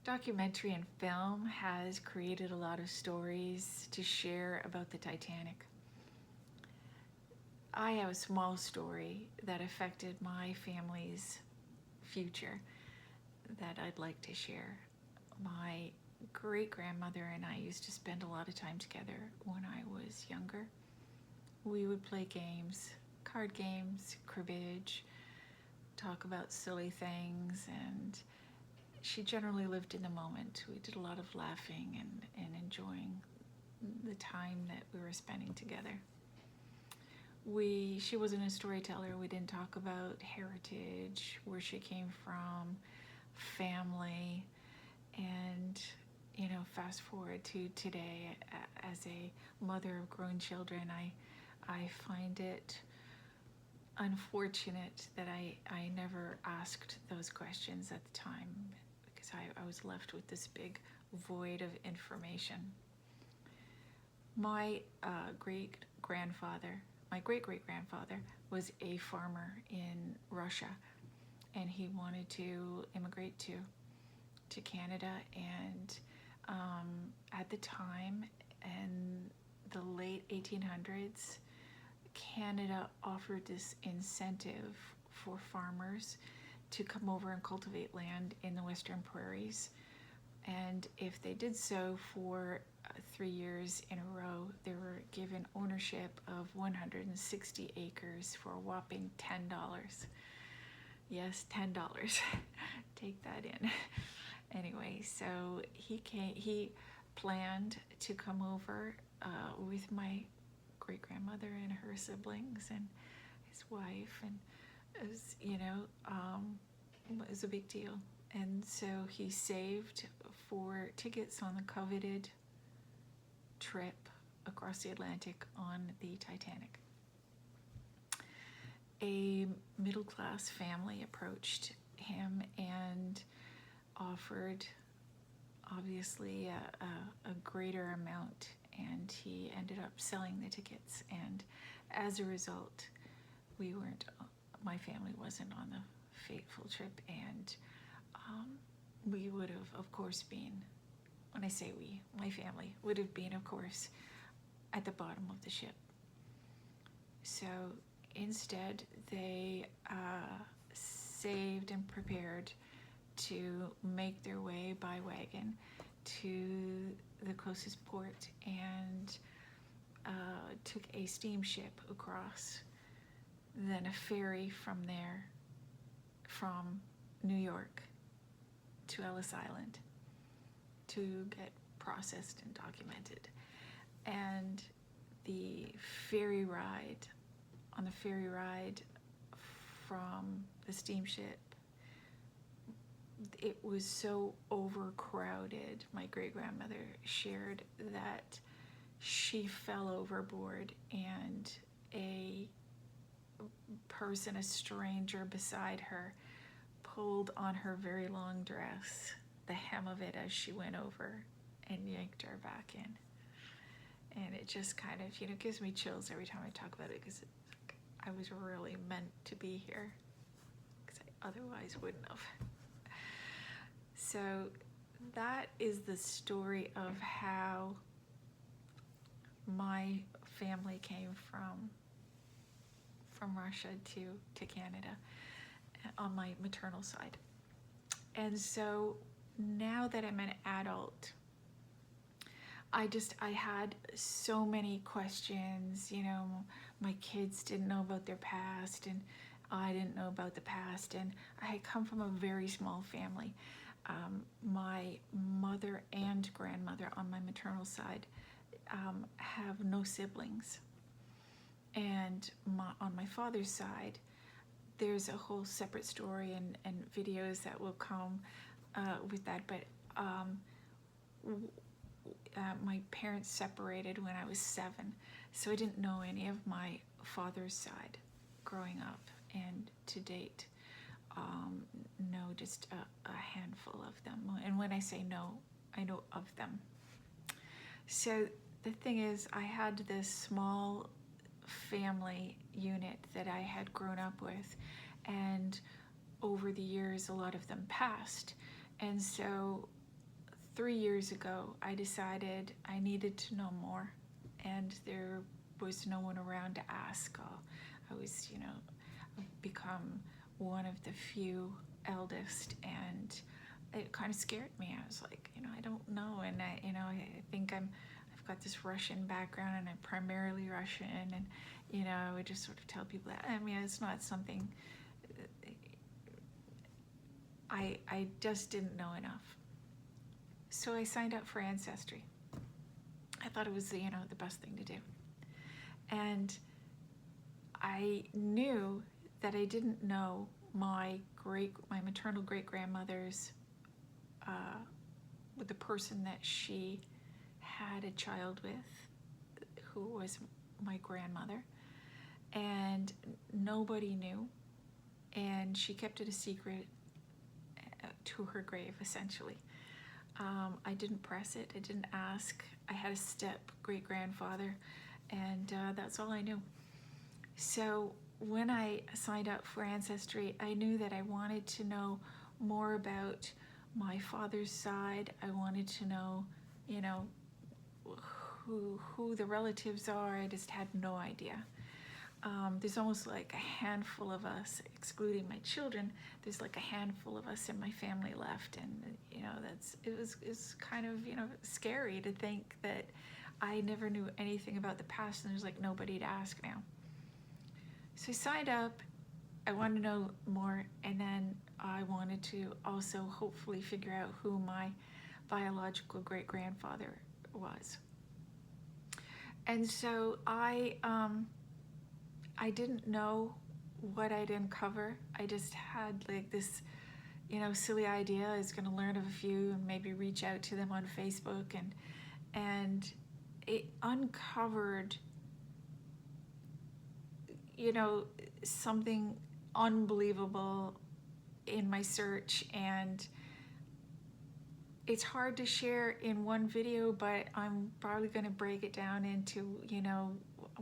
Documentary and film has created a lot of stories to share about the Titanic. I have a small story that affected my family's future that I'd like to share. My great grandmother and I used to spend a lot of time together when I was younger. We would play games, card games, cribbage, talk about silly things, and she generally lived in the moment. We did a lot of laughing and enjoying the time that we were spending together. She wasn't a storyteller. We didn't talk about heritage, where she came from, family, and fast forward to today. As a mother of grown children, I find it unfortunate that I never asked those questions at the time, because I was left with this big void of information. My great great grandfather was a farmer in Russia, and he wanted to immigrate to Canada. And at the time, in the late 1800s, Canada offered this incentive for farmers to come over and cultivate land in the Western prairies. And if they did so for 3 years in a row, they were given ownership of 160 acres for a whopping $10. Yes, $10. Take that in. Anyway, so he planned to come over with my great grandmother and her siblings and his wife, and it was, it was a big deal. And so he saved for tickets on the coveted trip across the Atlantic on the Titanic. A middle-class family approached him and offered, obviously, a greater amount, and he ended up selling the tickets. And as a result, my family wasn't on the fateful trip, and we would have, of course, been, when I say we, my family would have been, of course, at the bottom of the ship. So instead, they saved and prepared to make their way by wagon to the closest port, and took a steamship across, then a ferry from there, from New York to Ellis Island, to get processed and documented. And on the ferry ride from the steamship, it was so overcrowded, my great grandmother shared, that she fell overboard, and a stranger beside her, pulled on her very long dress, the hem of it, as she went over, and yanked her back in. And it just kind of, gives me chills every time I talk about it, because I was really meant to be here, because I otherwise wouldn't have. So that is the story of how my family came from Russia to Canada on my maternal side. And so now that I'm an adult, I had so many questions. My kids didn't know about their past, and I didn't know about the past, and I had come from a very small family. My mother and grandmother on my maternal side have no siblings. And on my father's side, there's a whole separate story and videos that will come with that. But my parents separated when I was 7, so I didn't know any of my father's side growing up, and to date, know just a handful of them. And when I say no, I know of them. So the thing is, I had this small family unit that I had grown up with, and over the years, a lot of them passed. And so 3 years ago, I decided I needed to know more, and there was no one around to ask. I was, become one of the few eldest, and it kind of scared me. I was like, I don't know, and I think I've got this Russian background, and I'm primarily Russian, and I would just sort of tell people that. I mean, it's not something. I just didn't know enough. So I signed up for Ancestry. I thought it was the best thing to do. And I knew that I didn't know my maternal great-grandmother's, with the person that she had a child with, who was my grandmother. And nobody knew. And she kept it a secret to her grave, essentially. I didn't press it. I didn't ask. I had a step great-grandfather, and that's all I knew. So when I signed up for Ancestry, I knew that I wanted to know more about my father's side. I wanted to know, who the relatives are. I just had no idea. There's almost like a handful of us, excluding my children. There's like a handful of us in my family left, and it's kind of scary to think that I never knew anything about the past, and there's like nobody to ask now. So I signed up. I wanted to know more, and then I wanted to also hopefully figure out who my biological great-grandfather was. And so I didn't know what I'd uncover. I just had like this, silly idea. I was going to learn of a few and maybe reach out to them on Facebook, and it uncovered, something unbelievable in my search, and it's hard to share in one video, but I'm probably going to break it down into,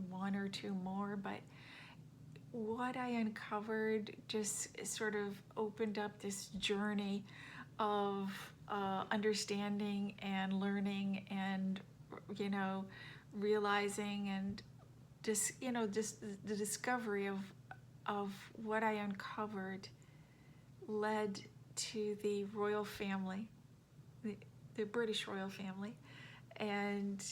one or two more. But what I uncovered just sort of opened up this journey of understanding and learning and, realizing, and just the discovery of what I uncovered led to the royal family, the British royal family, and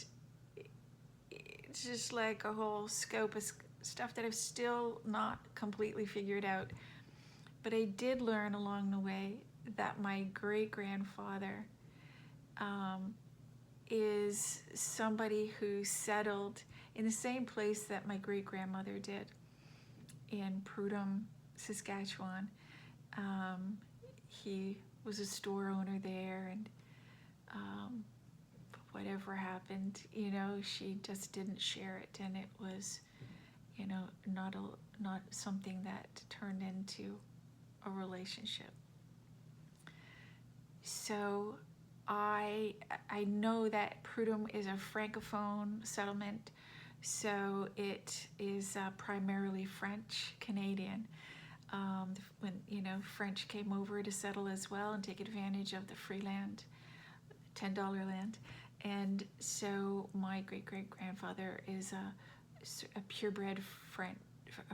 it's just like a whole scope of stuff that I've still not completely figured out. But I did learn along the way that my great-grandfather is somebody who settled in the same place that my great-grandmother did, in Prudhoe, Saskatchewan. He was a store owner there, and whatever happened, she just didn't share it, and it was, not something that turned into a relationship. So I know that Prudhoe is a Francophone settlement, so it is primarily French Canadian. When French came over to settle as well and take advantage of the free land, $10 land, and so my great-great-grandfather is a purebred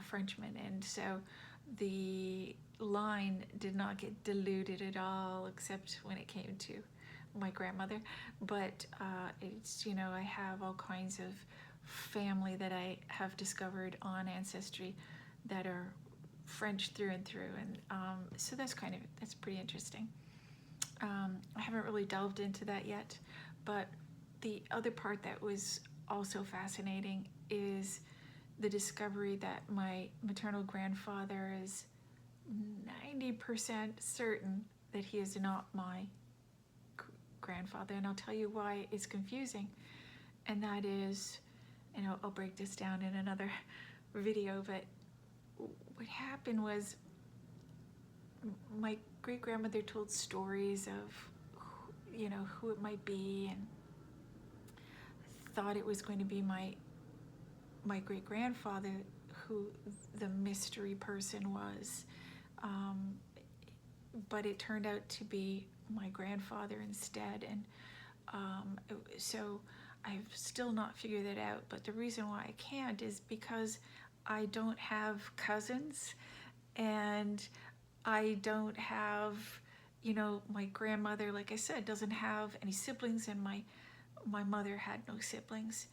Frenchman, and so the line did not get diluted at all, except when it came to my grandmother. But it's I have all kinds of family that I have discovered on Ancestry that are French through and through, and so that's pretty interesting. I haven't really delved into that yet, but the other part that was also fascinating is the discovery that my maternal grandfather is 90% certain that he is not my grandfather, and I'll tell you why it's confusing. And that is, I'll break this down in another video, but what happened was my great-grandmother told stories of who it might be, and thought it was going to be my great-grandfather who the mystery person was, but it turned out to be my grandfather instead. And so I've still not figured it out, but the reason why I can't is because I don't have cousins, and I don't have, my grandmother, like I said, doesn't have any siblings, and my mother had no siblings.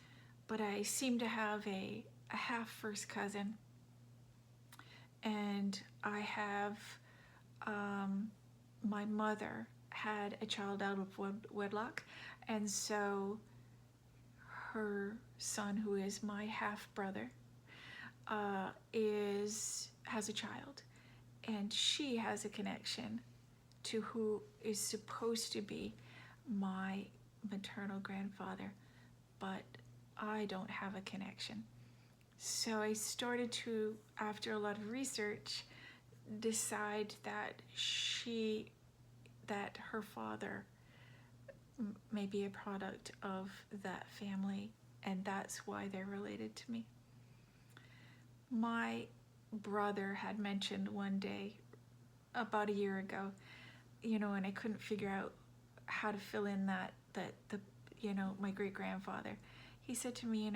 But I seem to have a half first cousin, and I have, my mother had a child out of wedlock, and so her son, who is my half brother, has a child, and she has a connection to who is supposed to be my maternal grandfather, but I don't have a connection. So I started to, after a lot of research, decide that her father may be a product of that family, and that's why they're related to me. My brother had mentioned one day, about a year ago, and I couldn't figure out how to fill in that my great grandfather. He said to me,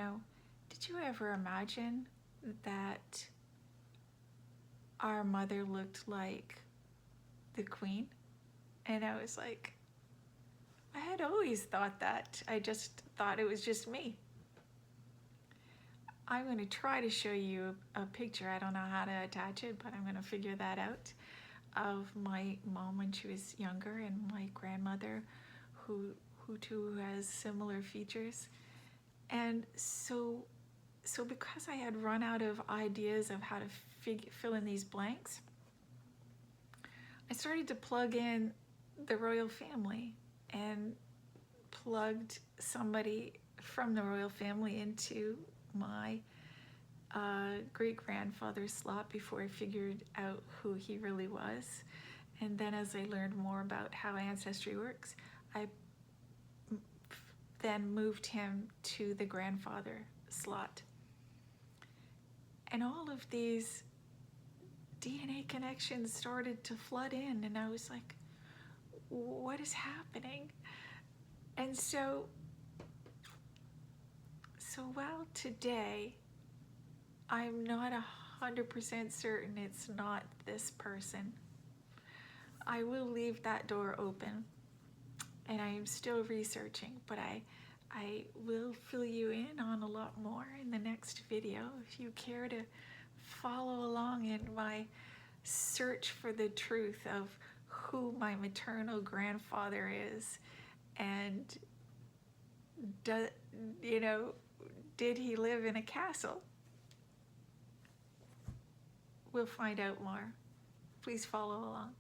did you ever imagine that our mother looked like the Queen? And I was like, I had always thought that. I just thought it was just me. I'm going to try to show you a picture. I don't know how to attach it, but I'm going to figure that out, of my mom when she was younger, and my grandmother who too has similar features. And so because I had run out of ideas of how to fill in these blanks, I started to plug in the royal family, and plugged somebody from the royal family into my great-grandfather's slot before I figured out who he really was. And then as I learned more about how ancestry works, I then moved him to the grandfather slot. And all of these DNA connections started to flood in, and I was like, what is happening? And so while today I'm not 100% certain it's not this person, I will leave that door open, and I am still researching, but I will fill you in on a lot more in the next video. If you care to follow along in my search for the truth of who my maternal grandfather is, and did he live in a castle? We'll find out more. Please follow along.